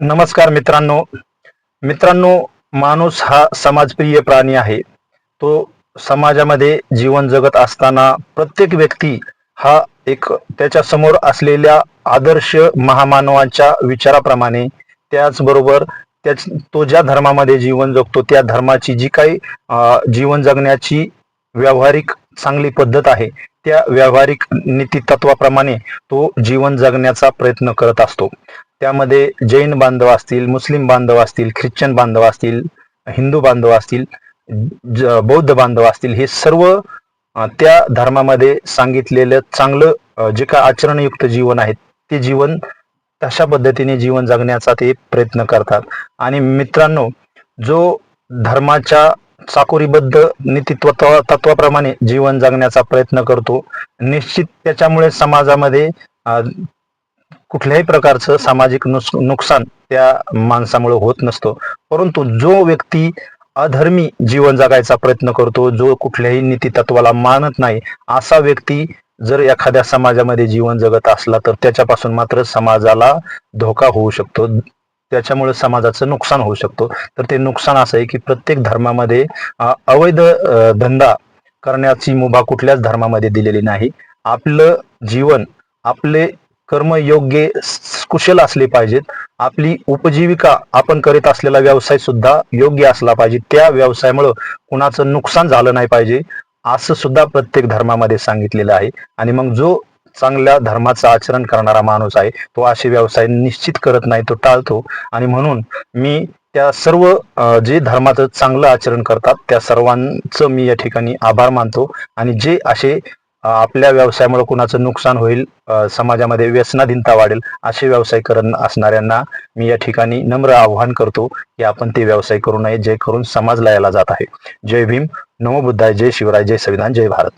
नमस्कार मित्रांनो. मित्रांनो, माणूस हा समाजप्रिय प्राणी आहे. तो समाजामध्ये जीवन जगत असताना प्रत्येक व्यक्ती हा एक त्याच्या समोर असलेल्या आदर्श महामानवांच्या विचाराप्रमाणे, त्याचबरोबर तो ज्या धर्मामध्ये जीवन जगतो त्या धर्माची जी काही जीवन जगण्याची व्यावहारिक चांगली पद्धत आहे, त्या व्यावहारिक नीती तत्वाप्रमाणे तो जीवन जगण्याचा प्रयत्न करत असतो. त्यामध्ये जैन बांधव असतील, मुस्लिम बांधव असतील, ख्रिश्चन बांधव असतील, हिंदू बांधव असतील, बौद्ध बांधव असतील, हे सर्व त्या धर्मामध्ये सांगितलेलं चांगलं जे काय आचरणयुक्त जीवन आहे ते जीवन तशा पद्धतीने जीवन जगण्याचा ते प्रयत्न करतात. आणि मित्रांनो, जो धर्माच्या चाकोरीबद्ध तत्वाप्रमाणे जीवन जगण्याचा प्रयत्न करतो, निश्चित त्याच्यामुळे समाजामध्ये कुठल्याही प्रकारचं सामाजिक नुकसान त्या माणसामुळे होत नसतो. परंतु जो व्यक्ती अधर्मी जीवन जगायचा प्रयत्न करतो, जो कुठल्याही नीती तत्वाला मानत नाही, असा व्यक्ती जर एखाद्या समाजामध्ये जीवन जगत असला तर त्याच्यापासून मात्र समाजाला धोका होऊ शकतो. त्याच्यामुळे समाजाचं नुकसान होऊ शकतो. तर ते नुकसान असं आहे की प्रत्येक धर्मामध्ये अवैध धंदा करण्याची मुभा कुठल्याच धर्मामध्ये दिलेली नाही. आपलं जीवन, आपले कर्म योग्य कुशल असले पाहिजेत. आपली उपजीविका, आपण करीत असलेला व्यवसाय सुद्धा योग्य असला पाहिजे. त्या व्यवसायामुळे कुणाचं नुकसान झालं नाही पाहिजे, असं सुद्धा प्रत्येक धर्मामध्ये सांगितलेलं आहे. आणि मग जो चांगल्या धर्माचं आचरण करणारा माणूस आहे तो असे व्यवसाय निश्चित करत नाही, तो टाळतो. आणि म्हणून मी त्या सर्व जे धर्माचं चांगलं आचरण करतात त्या सर्वांचं मी या ठिकाणी आभार मानतो. आणि जे असे आपल्या व्यवसायामुळे कुणाचं नुकसान होईल, समाजामध्ये व्यसनाधीनता वाढेल, असे व्यवसाय करत असणाऱ्यांना मी या ठिकाणी नम्र आव्हान करतो की आपण ते व्यवसाय करू नये, जे करून समाज लयाला जात आहे. जय भीम, नमो बुद्धाय, जय शिवराय, जय संविधान, जय भारत.